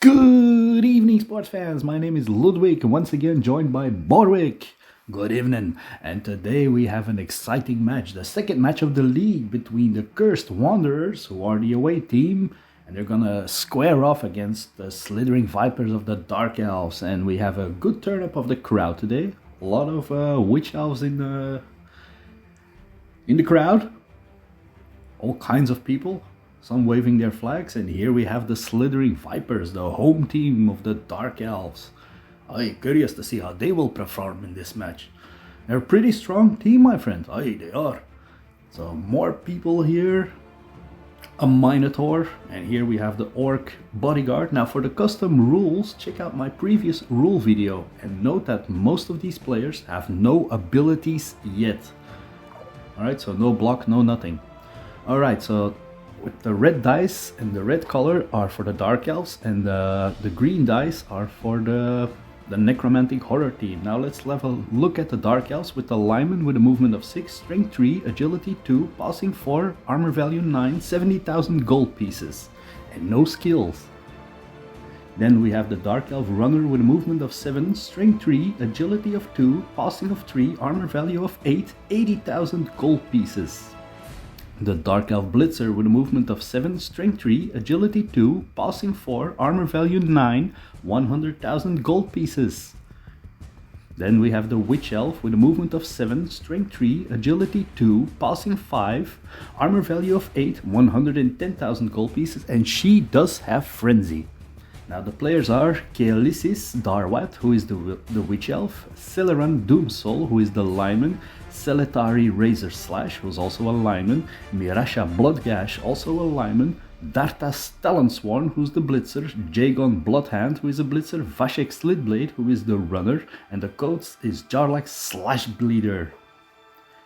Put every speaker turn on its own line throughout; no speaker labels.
Good evening, sports fans. My name is Ludwig, once again joined by Borwick. Good evening. And today we have an exciting match, the second match of the league between the Cursed Wanderers, who are the away team, and they're gonna square off against the Slithering Vipers of the Dark Elves. And we have a good turn up of the crowd today. A lot of witch elves in the crowd. All kinds of people. Some waving their flags, and here we have the Slithering Vipers, the home team of the Dark Elves. I'm curious to see how they will perform in this match. They're a pretty strong team, my friend. Aye, they are. So more people here. A Minotaur, and here we have the Orc Bodyguard. Now for the custom rules, check out my previous rule video, and note that most of these players have no abilities yet. Alright, so no block, no nothing. Alright, so with the red dice and the red color are for the Dark Elves, and the green dice are for the Necromantic horror team. Now let's have a look at the Dark Elves with the lineman with a movement of 6, strength 3, agility 2, passing 4, armor value 9, 70,000 gold pieces, and no skills. Then we have the Dark Elf runner with a movement of 7, strength 3, agility of 2, passing of 3, armor value of 8, 80,000 gold pieces. The Dark Elf Blitzer with a movement of 7, strength 3, agility 2, passing 4, armor value 9, 100,000 gold pieces. Then we have the Witch Elf with a movement of 7, strength 3, agility 2, passing 5, armor value of 8, 110,000 gold pieces, and she does have Frenzy. Now the players are Kealisis Darwat, who is the Witch Elf, Celeran Doomsoul, who is the lineman, Celetari Razor Slash, who's also a lineman, Mirasha Bloodgash, also a lineman, Dartas Talonsworn, who's the blitzer, Jagon Bloodhand, who is a blitzer, Vashek Slitblade, who is the runner, and the coach is Jarlax Slash Bleeder.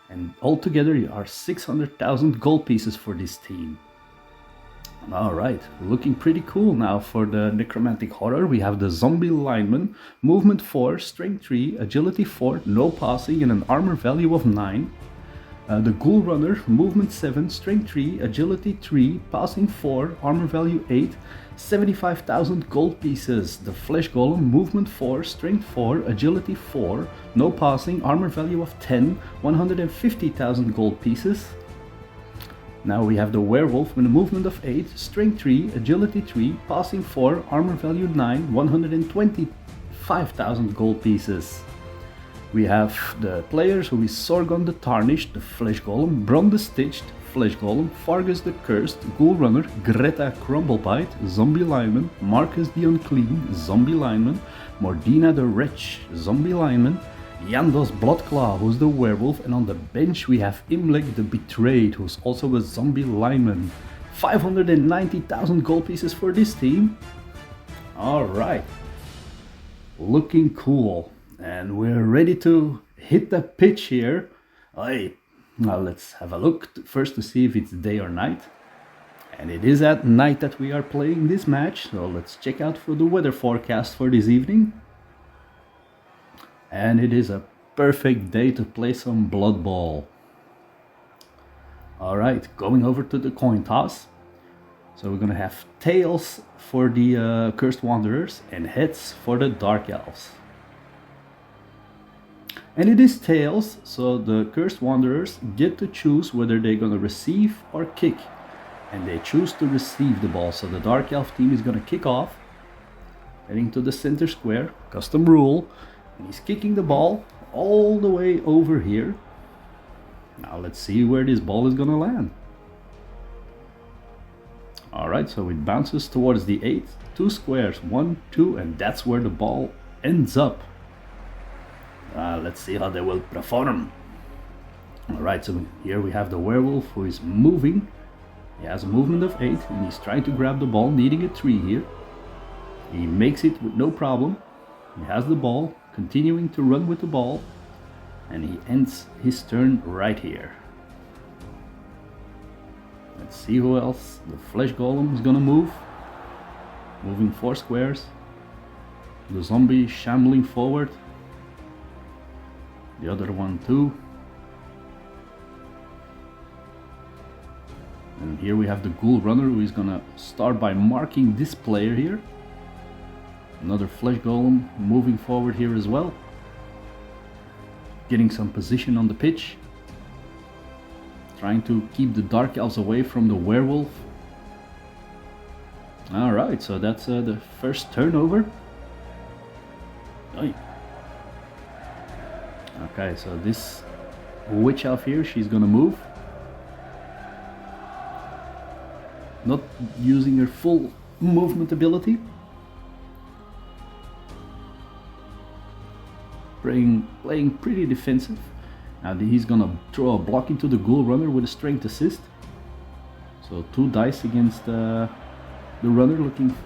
And altogether there are 600,000 gold pieces for this team. Alright, looking pretty cool. Now for the Necromantic horror, we have the zombie lineman, movement 4, strength 3, agility 4, no passing, and an armor value of 9. The ghoul runner, movement 7, strength 3, agility 3, passing 4, armor value 8, 75,000 gold pieces. The flesh golem, movement 4, strength 4, agility 4, no passing, armor value of 10, 150,000 gold pieces. Now we have the werewolf with a movement of 8, strength 3, agility 3, passing 4, armor value 9, 125,000 gold pieces. We have the players who is Sorgon the Tarnished, the Flesh Golem, Bron the Stitched, Flesh Golem, Fargus the Cursed, Ghoul Runner, Greta Crumblebite, Zombie Lineman, Marcus the Unclean, Zombie Lineman, Mordina the Wretch, Zombie Lineman, Yandos Bloodclaw, who's the werewolf, and on the bench we have Imlek the Betrayed, who's also a zombie lineman. 590,000 gold pieces for this team. Alright, looking cool, and we're ready to hit the pitch here. Now let's have a look first to see if it's day or night. And it is at night that we are playing this match, so let's check out for the weather forecast for this evening. And it is a perfect day to play some Blood Bowl. Alright, going over to the coin toss. So we're gonna have tails for the Cursed Wanderers and heads for the Dark Elves. And it is tails, so the Cursed Wanderers get to choose whether they're gonna receive or kick. And they choose to receive the ball, so the Dark Elf team is gonna kick off, heading to the center square, custom rule. And he's kicking the ball all the way over here. Now let's see where this ball is gonna land. Alright, so it bounces towards the 8, 2 squares, 1, 2, and that's where the ball ends up. Let's see how they will perform. Alright, so here we have the werewolf who is moving. He has a movement of 8 and he's trying to grab the ball, needing a 3 here. He makes it with no problem. He has the ball, continuing to run with the ball, and he ends his turn right here. Let's see who else. The Flesh Golem is gonna move, moving 4 squares. The zombie shambling forward. The other one too. And here we have the Ghoul Runner, who is gonna start by marking this player here. Another flesh golem moving forward here as well. Getting some position on the pitch. Trying to keep the Dark Elves away from the werewolf. Alright, so that's the first turnover. Oy. Okay, so this witch elf here, she's gonna move. Not using her full movement ability. Playing pretty defensive. Now he's gonna throw a block into the ghoul runner with a strength assist. So 2 dice against the runner looking.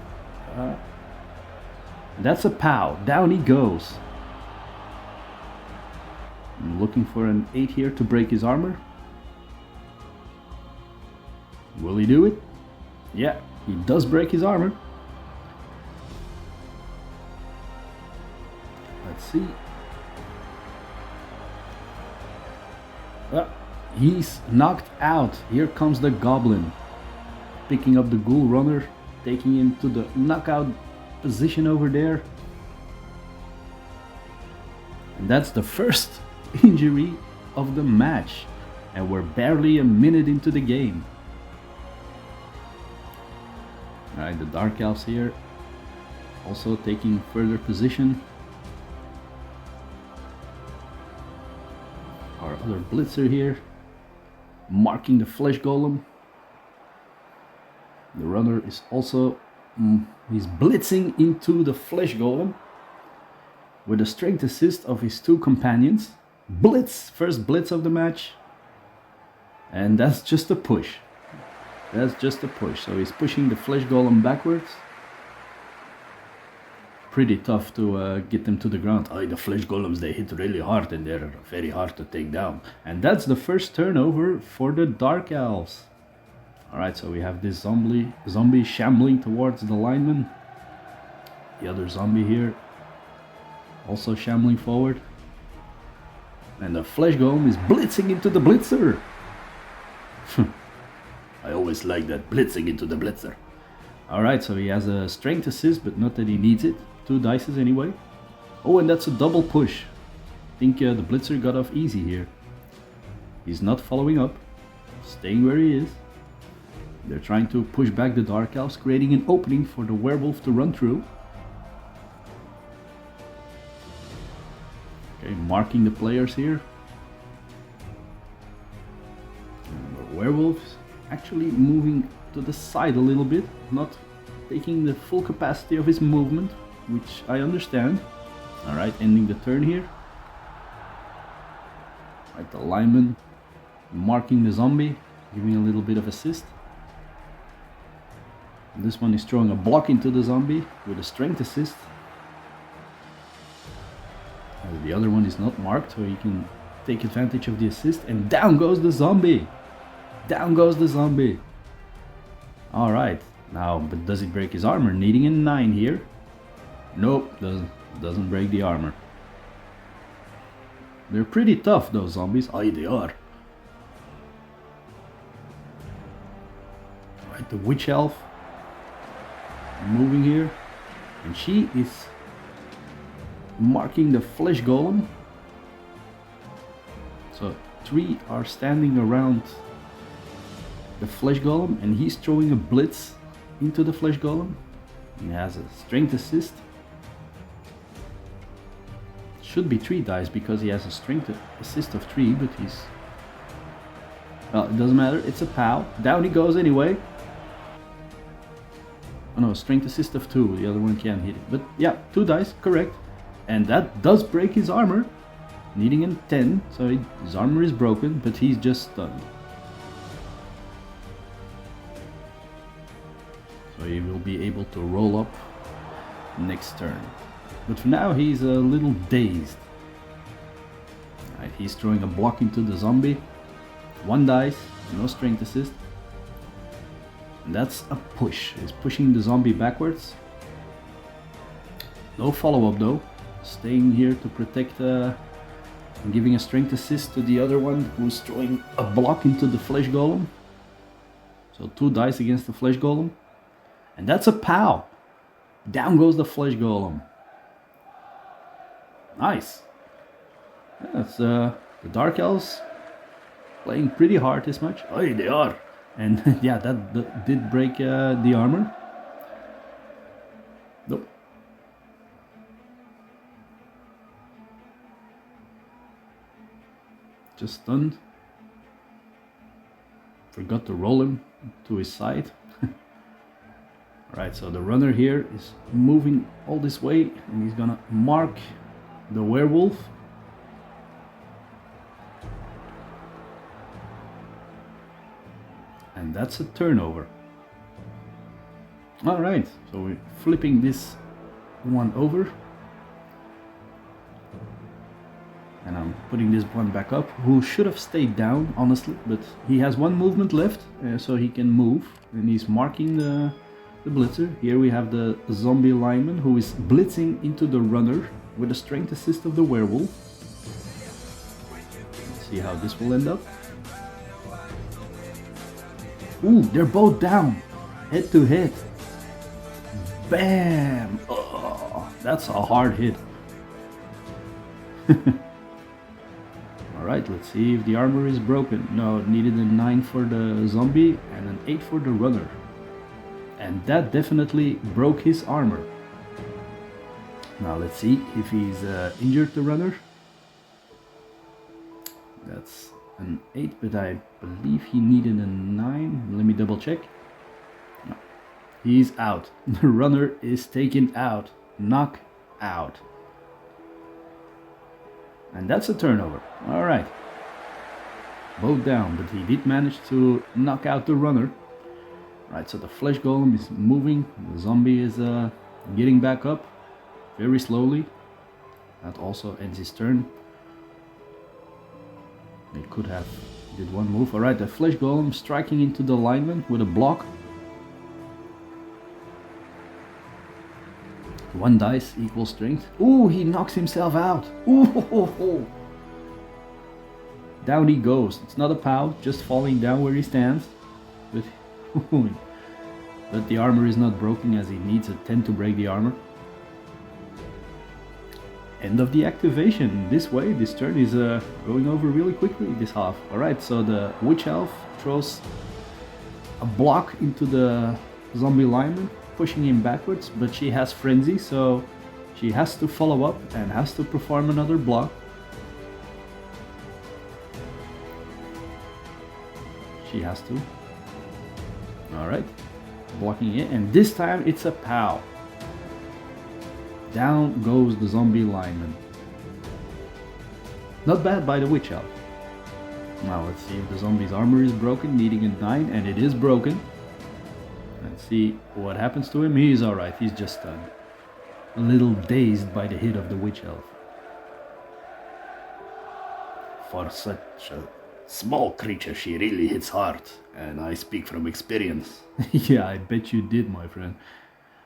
That's a POW. Down he goes. I'm looking for an 8 here to break his armor. Will he do it? Yeah, he does break his armor. Let's see. He's knocked out. Here comes the goblin. Picking up the ghoul runner, taking him to the knockout position over there. And that's the first injury of the match. And we're barely a minute into the game. Alright, the Dark Elves here also taking further position. Our other blitzer here marking the flesh golem. The runner is also he's blitzing into the flesh golem with a strength assist of his 2 companions. Blitz, first blitz of the match, and that's just a push. That's just a push. So he's pushing the flesh golem backwards. Pretty tough to get them to the ground. The flesh golems, they hit really hard and they're very hard to take down. And that's the first turnover for the Dark Elves. Alright, so we have this zombie shambling towards the lineman. The other zombie here also shambling forward. And the flesh golem is blitzing into the blitzer. I always like that, blitzing into the blitzer. Alright, so he has a strength assist, but not that he needs it. 2 dices anyway. Oh, and that's a double push. I think the blitzer got off easy here. He's not following up, staying where he is. They're trying to push back the Dark Elves, creating an opening for the werewolf to run through. Okay, marking the players here. And the werewolf's actually moving to the side a little bit, not taking the full capacity of his movement, which I understand. Alright, ending the turn here. Right, the lineman marking the zombie, giving a little bit of assist. And this one is throwing a block into the zombie with a strength assist. And the other one is not marked, so he can take advantage of the assist, and down goes the zombie. Down goes the zombie. Alright, now, but does it break his armor? Needing a 9 here. Nope, doesn't break the armor. They're pretty tough, those zombies. They are. Right, the witch elf moving here, and she is marking the flesh golem. So 3 are standing around the flesh golem, and he's throwing a blitz into the flesh golem. He has a strength assist. Should be 3 dice because he has a strength assist of 3, but he's... Well, it doesn't matter, it's a POW. Down he goes anyway. Oh no, strength assist of 2, the other one can't hit it. But yeah, 2 dice, correct. And that does break his armor. Needing a 10, so his armor is broken, but he's just stunned. So he will be able to roll up next turn. But for now he's a little dazed. Right, he's throwing a block into the zombie. 1 dice, no strength assist. And that's a push. He's pushing the zombie backwards. No follow-up though. Staying here to protect and giving a strength assist to the other one who's throwing a block into the flesh golem. So 2 dice against the flesh golem. And that's a POW. Down goes the flesh golem. Nice. That's the Dark Elves playing pretty hard this match. Oh, they are. And yeah, that did break the armor. Nope. Just stunned. Forgot to roll him to his side. Alright, so the runner here is moving all this way and he's gonna mark the werewolf. And that's a turnover. Alright, so we're flipping this one over. And I'm putting this one back up, who should have stayed down, honestly, but he has one movement left, so he can move, and he's marking the blitzer. Here we have the zombie lineman who is blitzing into the runner with the strength assist of the werewolf. Let's see how this will end up. Ooh, they're both down, head to head. Bam! Oh, that's a hard hit. Alright, let's see if the armor is broken. No, it needed a 9 for the zombie and an 8 for the runner. And that definitely broke his armor. Now let's see if he's injured, the runner. That's an 8, but I believe he needed a 9. Let me double check. No, he's out. The runner is taken out. Knock out. And that's a turnover. Alright. Both down, but he did manage to knock out the runner. Right, so the flesh golem is moving. The zombie is getting back up very slowly. That also ends his turn. They could have did one move. Alright, the flesh golem striking into the lineman with a block. One dice equals strength. Ooh, he knocks himself out. Ooh, ho, ho, ho. Down he goes. It's not a POW, just falling down where he stands. But the armor is not broken, as he needs a 10 to break the armor. End of the activation. This way, this turn is going over really quickly, this half. Alright, so the witch elf throws a block into the zombie lineman, pushing him backwards, but she has frenzy, so she has to follow up and has to perform another block. She has to. Alright, blocking it, and this time it's a POW. Down goes the zombie lineman. Not bad by the witch elf. Now let's see if the zombie's armor is broken, needing a 9, and it is broken. Let's see what happens to him. He's alright, he's just stunned. A little dazed by the hit of the witch elf. For such a small creature, she really hits hard, and I speak from experience. Yeah, I bet you did, my friend.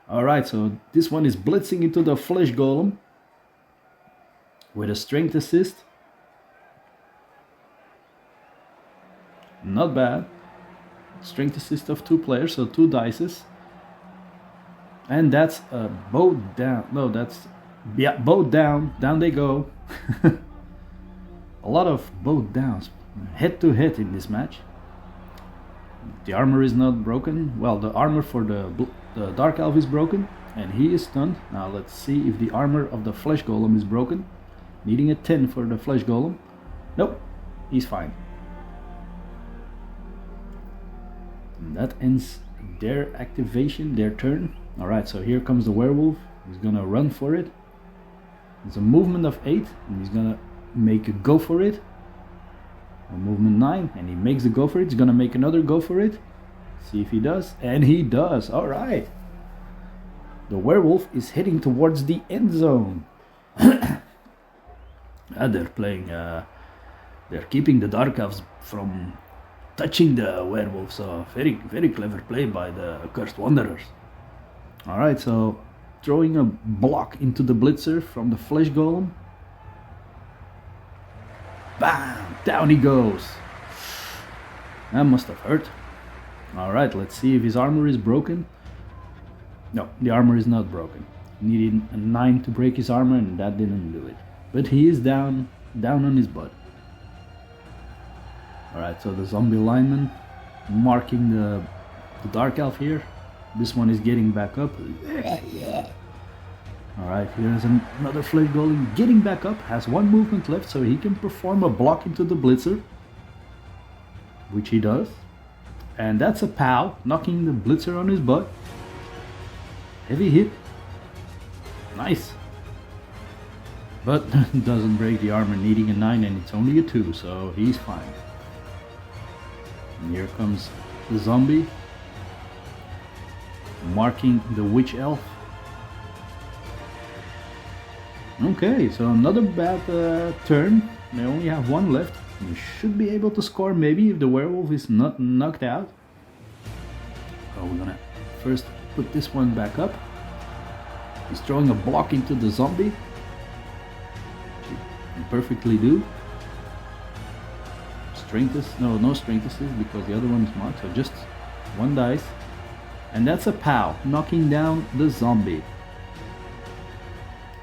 Alright, so this one is blitzing into the flesh golem with a strength assist. Not bad. Strength assist of 2 players, so 2 dices. And that's a both down. No, that's, yeah, both down. Down they go. A lot of both downs. Head to head in this match. The armor is not broken. Well, the armor for the Dark Elf is broken, and he is stunned. Now let's see if the armor of the Flesh Golem is broken. Needing a 10 for the Flesh Golem. Nope, he's fine. And that ends their activation, their turn. Alright, so here comes the werewolf. He's gonna run for it. It's a movement of 8, and he's gonna make a go for it. A movement 9, and he makes a go for it. He's gonna make another go for it. See if he does, and he does. Alright. The werewolf is heading towards the end zone. They're playing, they're keeping the Dark Elves from touching the werewolf, so very, very clever play by the Cursed Wanderers. Alright, so throwing a block into the blitzer from the Flesh Golem. Bam! Down he goes. That must have hurt. Alright, let's see if his armor is broken. No, the armor is not broken. Needed a 9 to break his armor, and that didn't do it. But he is down on his butt. Alright, so the zombie lineman marking the Dark Elf here. This one is getting back up. Alright, here's another Flesh Golem getting back up. Has 1 movement left, so he can perform a block into the Blitzer. Which he does. And that's a POW, knocking the Blitzer on his butt. Heavy hit. Nice. But doesn't break the armor, needing a 9, and it's only a 2, so he's fine. And here comes the zombie, marking the Witch Elf. Okay, so another bad turn. They only have 1 left. You should be able to score maybe if the werewolf is not knocked out. So we're gonna first put this one back up. He's throwing a block into the zombie. Which he can perfectly do. Strength is, no strength assist because the other one is marked, so just 1 dice. And that's a POW, knocking down the zombie.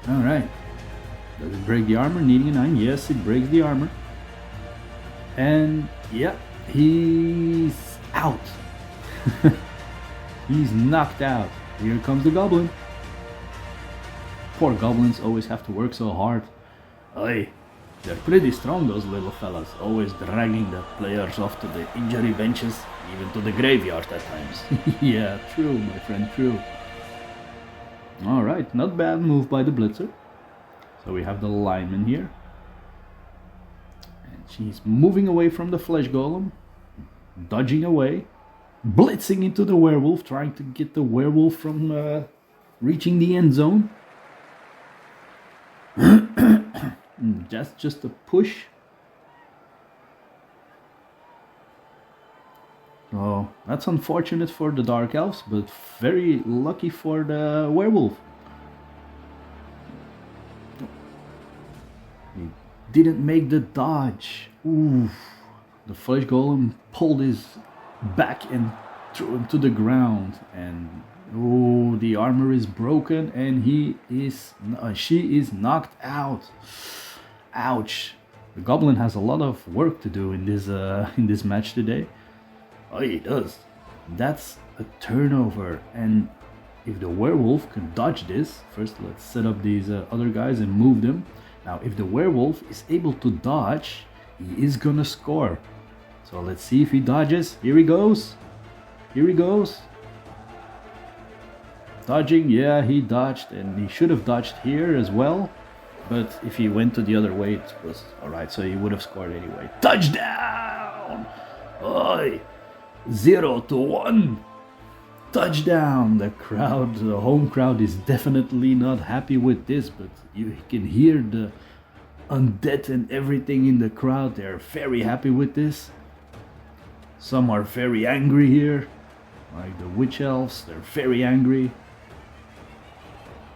Alright. Does it break the armor? Needing a 9? Yes, it breaks the armor. And yeah, he's out. He's knocked out. Here comes the goblin. Poor goblins always have to work so hard. Oy, they're pretty strong, those little fellas, always dragging the players off to the injury benches, even to the graveyard at times. Yeah, true, my friend, true. Alright, not bad move by the Blitzer. So we have the lineman here. And she's moving away from the Flesh Golem, dodging away, blitzing into the werewolf, trying to get the werewolf from reaching the end zone. That's just a push. So that's unfortunate for the Dark Elves, but very lucky for the werewolf. He didn't make the dodge. Oof. The Flesh Golem pulled his back and threw him to the ground, and oh, the armor is broken, and she is knocked out. Ouch! The Goblin has a lot of work to do in this match today. Oh, he does. That's a turnover, and if the werewolf can dodge this, first let's set up these other guys and move them. Now, if the werewolf is able to dodge, he is gonna score. So let's see if he dodges. Here he goes. Here he goes. Dodging, yeah, he dodged, and he should have dodged here as well. But if he went to the other way, it was alright, so he would have scored anyway. Touchdown! Oi! 0-1! Touchdown! The crowd, the home crowd is definitely not happy with this, but you can hear the undead and everything in the crowd. They're very happy with this. Some are very angry here, like the Witch Elves, they're very angry.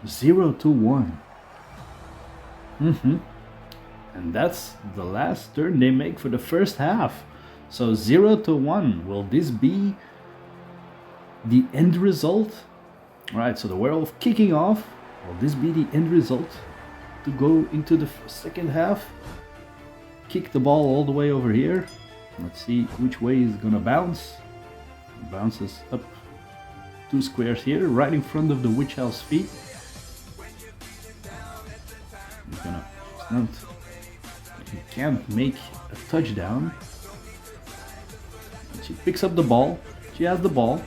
0-1. And that's the last turn they make for the first half. So 0-1. Will this be the end result? Alright, so the werewolf kicking off. Will this be the end result to go into the second half? Kick the ball all the way over here. Let's see which way he's gonna bounce. It bounces up 2 squares here, right in front of the Witch Elf's feet. He can't make a touchdown. She picks up the ball. She has the ball.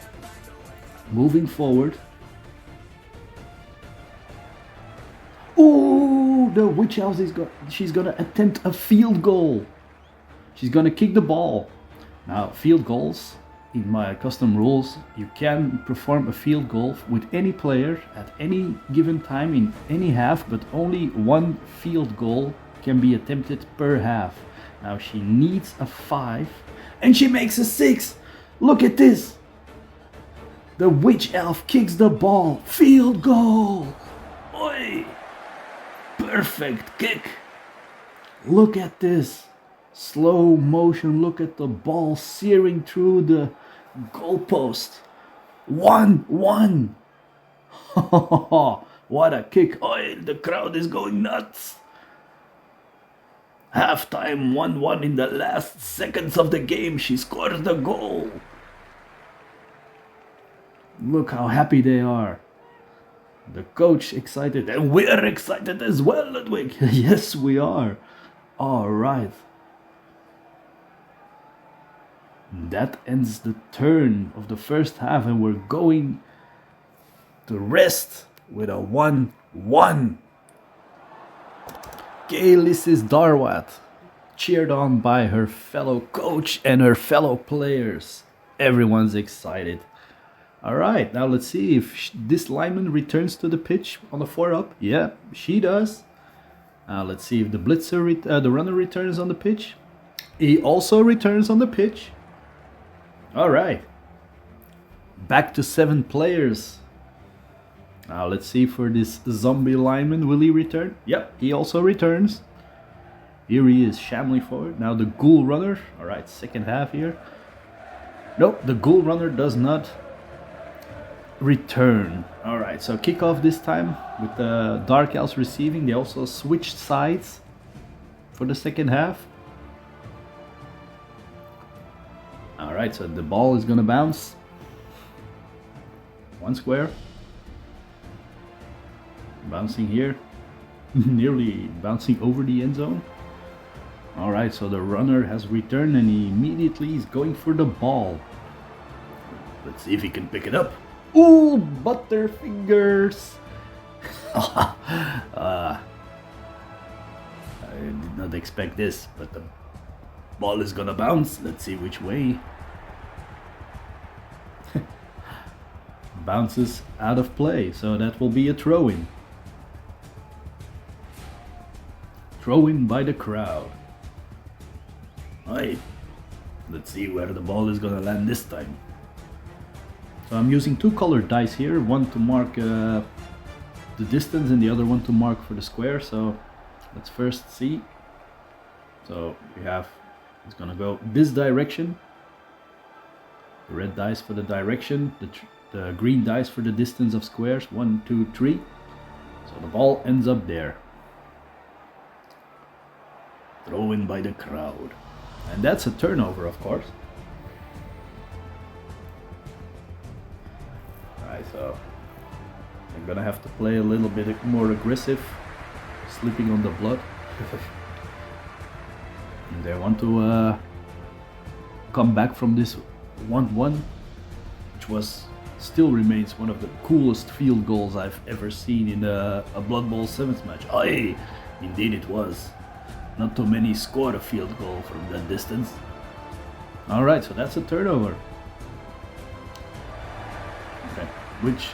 Moving forward. Oh, the Witch Elf she's gonna attempt a field goal. She's gonna kick the ball. Now, field goals, in my custom rules, you can perform a field goal with any player at any given time in any half, but only 1 field goal can be attempted per half. Now she needs a 5, and she makes a 6. Look at this. The Witch Elf kicks the ball. Field goal. Oi! Perfect kick. Look at this. Slow motion, look at the ball searing through the goalpost. 1-1. What a kick. Oh, the crowd is going nuts. Halftime 1-1 in the last seconds of the game. She scores the goal. Look how happy they are. The coach excited, and we're excited as well, Ludwig. Yes, we are. All right. That ends the turn of the first half, and we're going to rest with a 1-1. Gaelisis Darwat, cheered on by her fellow coach and her fellow players. Everyone's excited. Alright, now let's see if this lineman returns to the pitch on the 4-up. Yeah, she does. Now let's see if the blitzer, the runner returns on the pitch. He also returns on the pitch. Alright. Back to 7 players. Now let's see for this zombie lineman. Will he return? Yep, he also returns. Here he is, shambling forward. Now the ghoul runner. Alright, second half here. Nope, the ghoul runner does not return. Alright, so kickoff this time with the Dark Elves receiving. They also switched sides for the second half. Alright, so the ball is gonna bounce. One square. Bouncing here. Nearly bouncing over the end zone. Alright, so the runner has returned and he immediately is going for the ball. Let's see if he can pick it up. Ooh, butterfingers! I did not expect this, but the ball is gonna bounce. Let's see which way. Bounces out of play, so that will be a throw-in. Throw-in by the crowd. Alright, let's see where the ball is gonna land this time. So I'm using 2 colored dice here, one to mark the distance and the other one to mark for the square. So let's first see. So we have, it's gonna go this direction. The red dice for the direction, the green dice for the distance of squares, 1, 2, 3. So the ball ends up there. Throw in by the crowd. And that's a turnover, of course. Alright, so I'm gonna have to play a little bit more aggressive, sleeping on the blood. And they want to come back from this 1-1, which still remains one of the coolest field goals I've ever seen in a Blood Bowl 7th match. Aye, indeed it was. Not too many scored a field goal from that distance. Alright, so that's a turnover. Okay, which,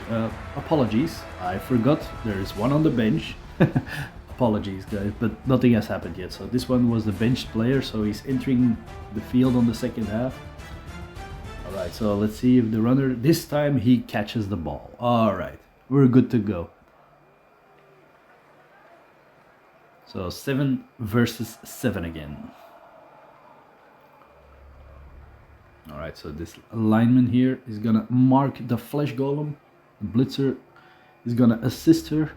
apologies, I forgot there is one on the bench. Apologies guys, but nothing has happened yet. So this one was the bench player, so he's entering the field on the second half. Alright, so let's see if the runner, this time he catches the ball. Alright, we're good to go. So 7 versus 7 again. Alright, so this lineman here is gonna mark the flesh golem. The blitzer is gonna assist her.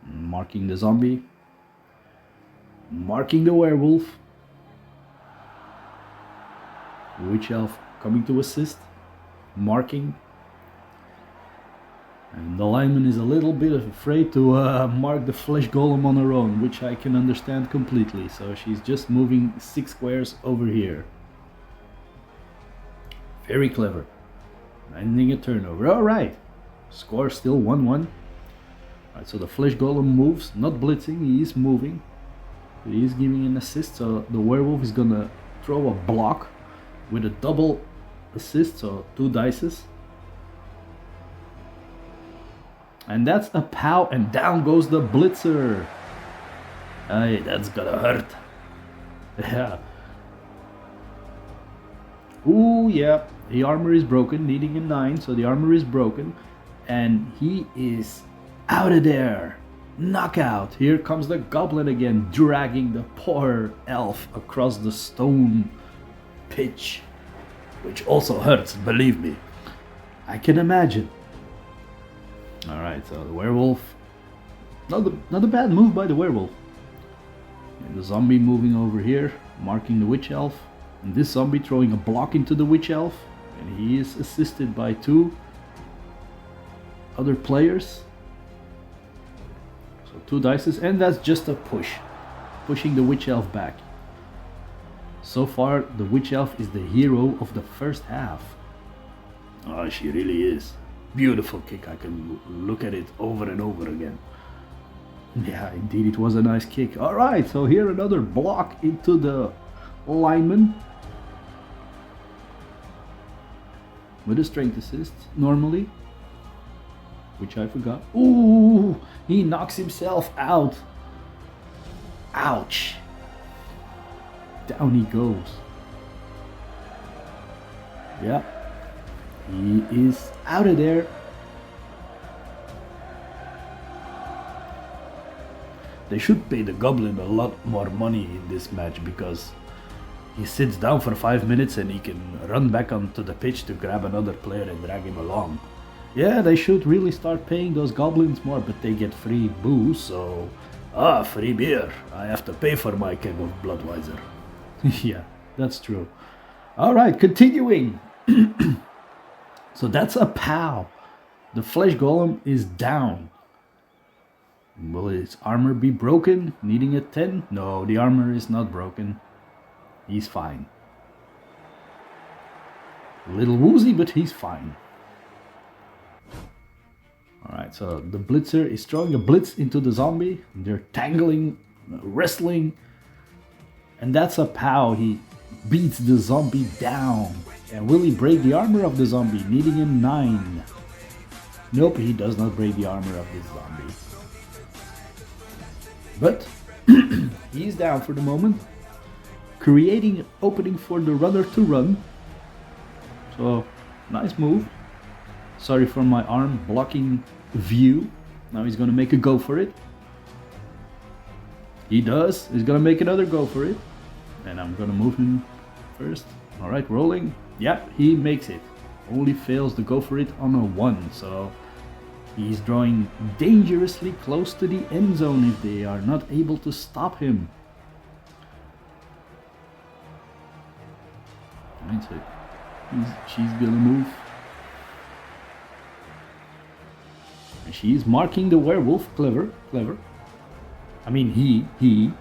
Marking the zombie. Marking the werewolf. Witch elf coming to assist. Marking. And the lineman is a little bit afraid to mark the flesh golem on her own, which I can understand completely. So she's just moving 6 squares over here. Very clever. Ending a turnover. Alright. Score still 1-1. Alright, so the flesh golem moves, not blitzing, he is moving. He is giving an assist, so the werewolf is gonna throw a block with a double assist, so 2 dices. And that's a pow, and down goes the blitzer. Hey, that's gonna hurt. Yeah. Ooh, yeah. The armor is broken, needing a 9, so the armor is broken. And he is out of there. Knockout. Here comes the goblin again, dragging the poor elf across the stone pitch. Which also hurts, believe me. I can imagine. Alright, so the werewolf. Not a bad move by the werewolf. And the zombie moving over here, marking the witch elf. And this zombie throwing a block into the witch elf. And he is assisted by 2 other players. So 2 dices, and that's just a push. Pushing the witch elf back. So far, the witch elf is the hero of the first half. Oh, she really is. Beautiful kick. I can look at it over and over again. Yeah, indeed, it was a nice kick. Alright, so here another block into the lineman. With a strength assist, normally. Which I forgot. Ooh, he knocks himself out. Ouch. Down he goes. Yeah. He is out of there. They should pay the goblin a lot more money in this match, because he sits down for 5 minutes and he can run back onto the pitch to grab another player and drag him along. Yeah, they should really start paying those goblins more, but they get free booze, so... free beer. I have to pay for my keg of Bloodweiser. Yeah, that's true. Alright, continuing. So that's a POW. The flesh golem is down. Will his armor be broken? Needing a 10? No, the armor is not broken. He's fine. A little woozy, but he's fine. Alright, so the blitzer is throwing a blitz into the zombie. They're tangling, wrestling. And that's a POW. He beats the zombie down. And will he break the armor of the zombie? Needing a 9. Nope, he does not break the armor of this zombie. But he's down for the moment. Creating an opening for the runner to run. So, nice move. Sorry for my arm blocking view. Now he's gonna make a go for it. He does. He's gonna make another go for it. And I'm gonna move him first. Alright, rolling. Yep, he makes it. Only fails to go for it on a 1. So he's drawing dangerously close to the end zone if they are not able to stop him. Alright, so she's gonna move. And she's marking the werewolf. Clever, clever. I mean, he.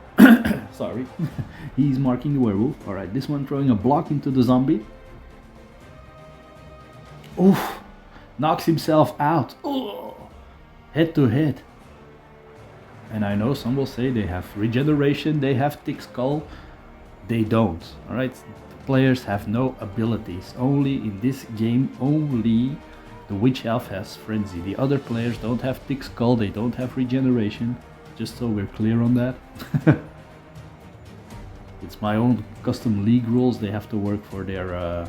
Sorry. He's marking the werewolf. Alright, this one throwing a block into the zombie. Oof. Knocks himself out. Oh, head to head. And I know some will say they have regeneration, they have thick skull. They don't. Alright, players have no abilities. Only in this game, only the witch elf has frenzy. The other players don't have thick skull, they don't have regeneration. Just so we're clear on that. It's my own custom league rules. They have to work for their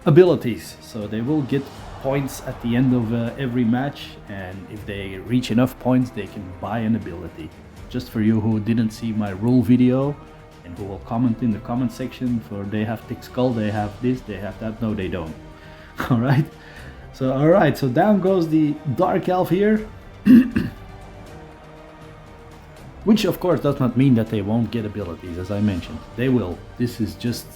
abilities. So they will get points at the end of every match. And if they reach enough points, they can buy an ability. Just for you who didn't see my rule video and who will comment in the comment section for they have thick skull, they have this, they have that. No, they don't. Alright. So down goes the dark elf here. Which of course does not mean that they won't get abilities, as I mentioned. They will. This is just...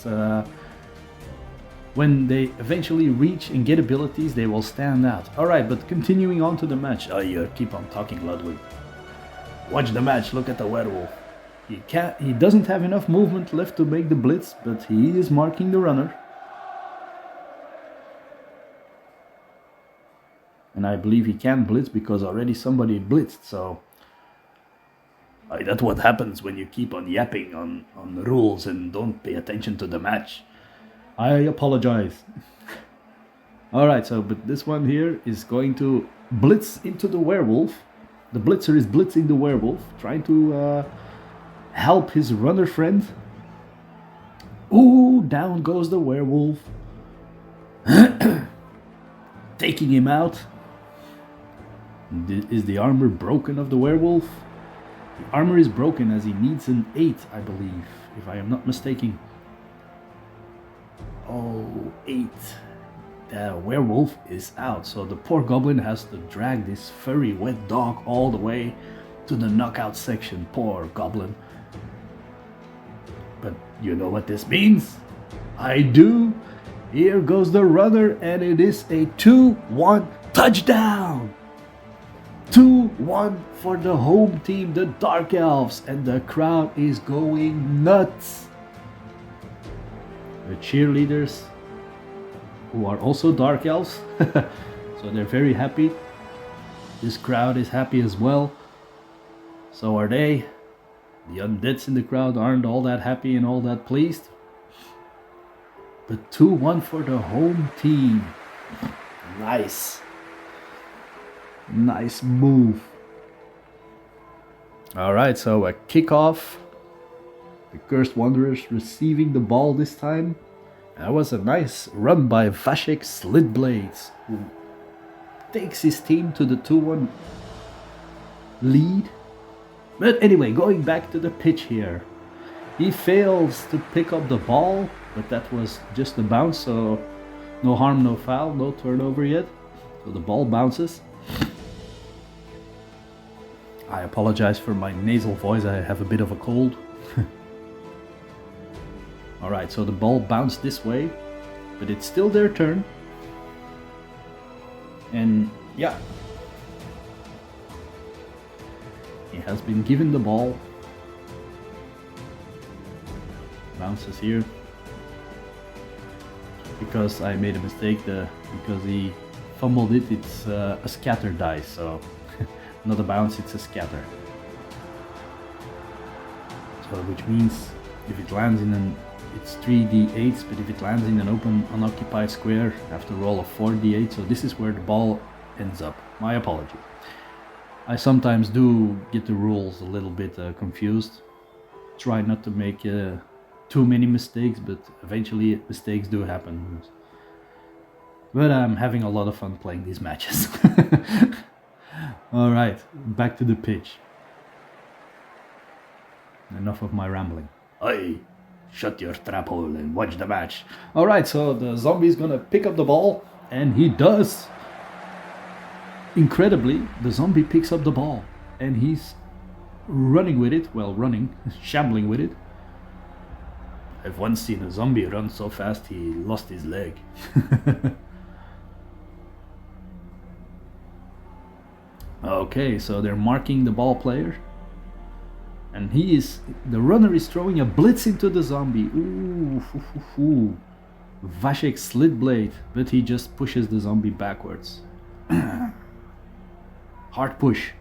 when they eventually reach and get abilities, they will stand out. Alright, but continuing on to the match. Oh, you keep on talking, Ludwig. Watch the match, look at the werewolf. He doesn't have enough movement left to make the blitz, but he is marking the runner. And I believe he can blitz because already somebody blitzed, so... that's what happens when you keep on yapping on the rules and don't pay attention to the match. I apologize. Alright, but this one here is going to blitz into the werewolf. The blitzer is blitzing the werewolf, trying to help his runner friend. Ooh, down goes the werewolf. Taking him out. Is the armor broken of the werewolf? The armor is broken as he needs an 8, I believe, if I am not mistaken. Oh, 8. the werewolf is out. So the poor goblin has to drag this furry wet dog all the way to the knockout section. Poor goblin. But you know what this means? I do. Here goes the runner, and it is a 2-1 touchdown. 2-1 for the home team, the Dark Elves, and the crowd is going nuts. The cheerleaders, who are also Dark Elves, so they're very happy. This crowd is happy as well. So are they. The undeads in the crowd aren't all that happy and all that pleased. But 2-1 for the home team. Nice. Nice move. Alright, so a kickoff. The Cursed Wanderers receiving the ball this time. That was a nice run by Vashek Slitblades, who takes his team to the 2-1 lead. But anyway, going back to the pitch here. He fails to pick up the ball, but that was just a bounce, so no harm, no foul, no turnover yet. So the ball bounces. I apologize for my nasal voice, I have a bit of a cold. Alright, so the ball bounced this way, but it's still their turn. And yeah, he has been given the ball. Bounces here. Because I made a mistake, because he fumbled it, it's a scatter dice, so not a bounce, it's a scatter. So which means if it lands in an, it's 3d8s, but if it lands in an open unoccupied square, I have to roll a 4d8, so this is where the ball ends up. My apology. I sometimes do get the rules a little bit confused. Try not to make too many mistakes, but eventually mistakes do happen. But I'm having a lot of fun playing these matches. Alright, back to the pitch. Enough of my rambling. Oi, shut your trap hole and watch the match. Alright, so the zombie's gonna pick up the ball, and he does. Incredibly, the zombie picks up the ball, and he's running with it. Well, running, shambling with it. I've once seen a zombie run so fast he lost his leg. Okay, so they're marking the ball player. And the runner is throwing a blitz into the zombie. Ooh, Vashek Slitblade, but he just pushes the zombie backwards. Hard push.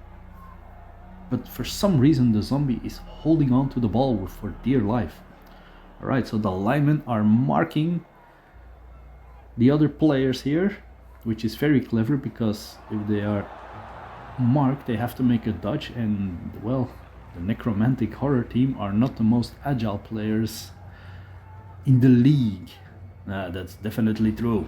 But for some reason the zombie is holding on to the ball for dear life. Alright, so the linemen are marking the other players here, which is very clever because if they are marked they have to make a dodge, and well, the Necromantic horror team are not the most agile players in the league. That's definitely true.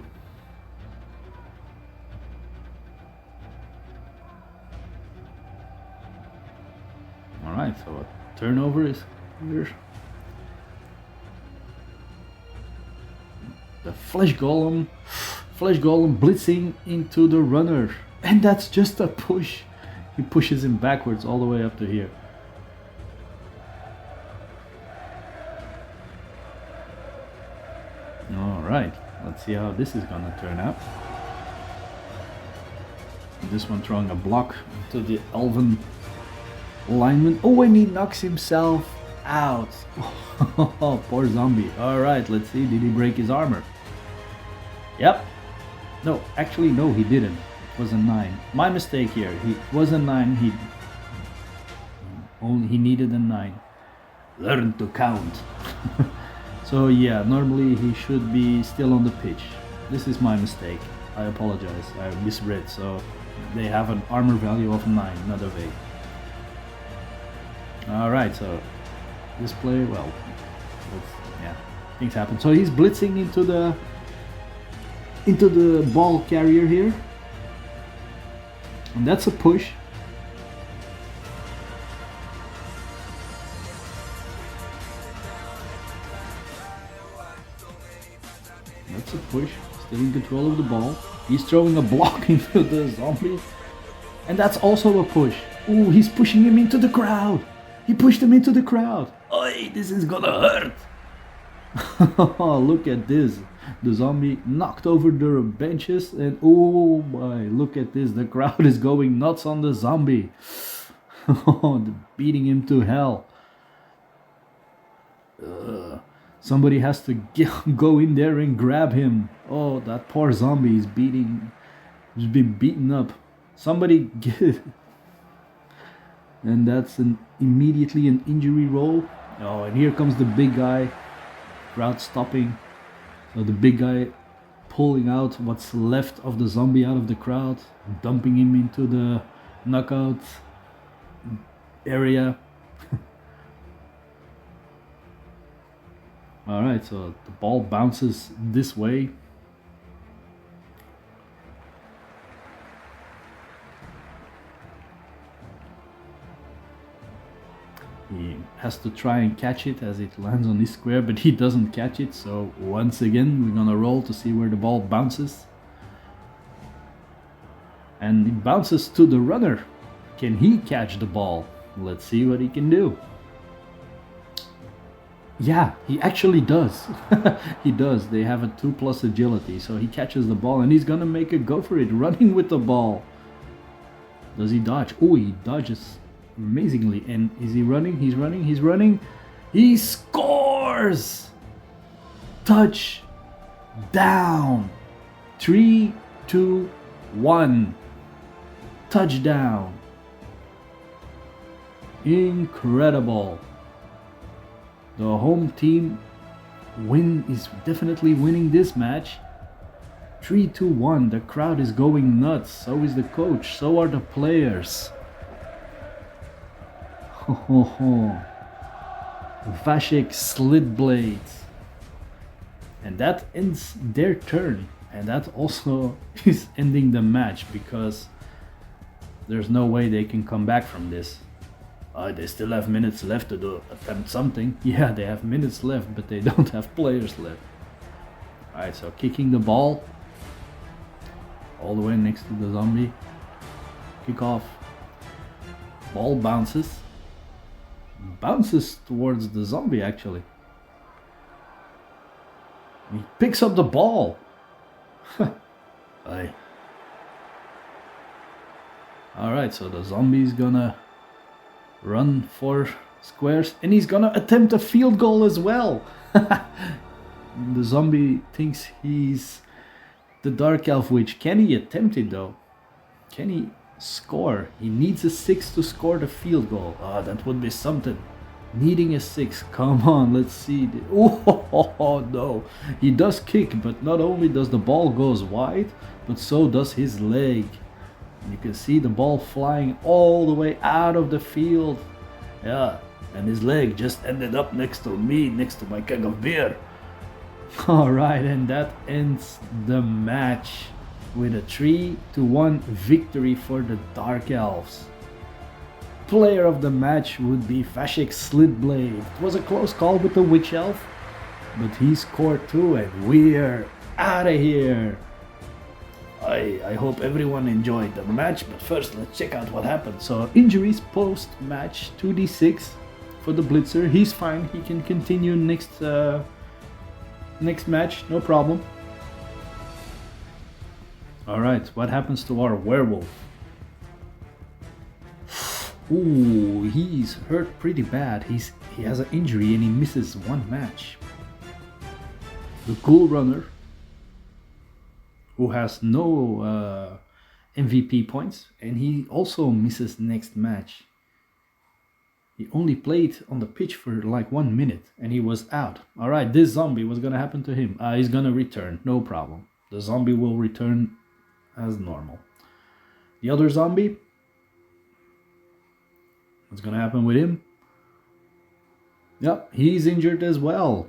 Alright, so a turnover is here. The Flesh Golem blitzing into the runner. And that's just a push. He pushes him backwards all the way up to here. Alright, let's see how this is gonna turn out. This one throwing a block to the Elven lineman. Oh, and he knocks himself out. Oh, poor zombie. Alright, let's see. Did he break his armor? Yep. No, actually, no, he didn't. It was a 9. My mistake here. He was a 9. He needed a 9. Learn to count. So yeah, normally he should be still on the pitch. This is my mistake. I apologize. I misread. So they have an armor value of 9, not of 8. Alright, so this play, well, yeah, things happen. So he's blitzing into the ball carrier here. And that's a push. That's a push. Still in control of the ball. He's throwing a block into the zombie. And that's also a push. Ooh, he's pushing him into the crowd. He pushed him into the crowd. Oi, this is gonna hurt. Look at this. The zombie knocked over the benches. And oh my, look at this. The crowd is going nuts on the zombie. Beating him to hell. Somebody has to go in there and grab him. Oh, that poor zombie is he's been beaten up. Somebody get it. And that's immediately an injury roll. Oh, and here comes the big guy. Crowd stopping. So the big guy pulling out what's left of the zombie out of the crowd, dumping him into the knockout area. Alright, so the ball bounces this way. He has to try and catch it as it lands on this square, but he doesn't catch it. So once again, we're gonna roll to see where the ball bounces. And it bounces to the runner. Can he catch the ball? Let's see what he can do. Yeah, he actually does. He does. They have a 2+ agility, so he catches the ball and he's gonna make a go for it, running with the ball. Does he dodge? Oh, he dodges amazingly. And is he running? He's running. He's running. He scores! Touch down. 3, 2, 1. Touchdown. Incredible. The home team is definitely winning this match. 3-1. The crowd is going nuts. So is the coach. So are the players. Ho ho ho. Vashik slit blades. And that ends their turn. And that also is ending the match, because there's no way they can come back from this. They still have minutes left to attempt something. Yeah, they have minutes left, but they don't have players left. Alright, so kicking the ball all the way next to the zombie. Kickoff. Ball bounces. Bounces towards the zombie, actually. He picks up the ball. Aye. Alright, so the zombie's gonna run 4 squares and he's gonna attempt a field goal as well. The zombie thinks he's the Dark Elf Witch. Can he attempt it though? Can he score? He needs a 6 to score the field goal. That would be something. Needing a 6. Come on, let's see. Oh no. He does kick, but not only does the ball goes wide, but so does his leg. You can see the ball flying all the way out of the field. Yeah, and his leg just ended up next to me, next to my keg of beer. Alright, and that ends the match with a 3-1 victory for the Dark Elves. Player of the match would be Vashik Slitblade. It was a close call with the Witch Elf, but he scored too, and we're out of here. I hope everyone enjoyed the match, but first let's check out what happened. So injuries post-match, 2d6 for the Blitzer. He's fine, he can continue next match, no problem. Alright, what happens to our werewolf? Ooh, he's hurt pretty bad. He has an injury and he misses 1 match. The Ghoul Runner, who has no MVP points, and he also misses next match. He only played on the pitch for like 1 minute and he was out. Alright, this zombie, what's gonna happen to him? He's gonna return, no problem. The zombie will return as normal. The other zombie, what's gonna happen with him? Yep, he's injured as well.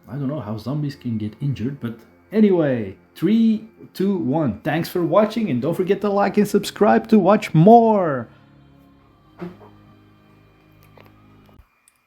I don't know how zombies can get injured, but anyway, 3, 2, 1. Thanks for watching, and don't forget to like and subscribe to watch more.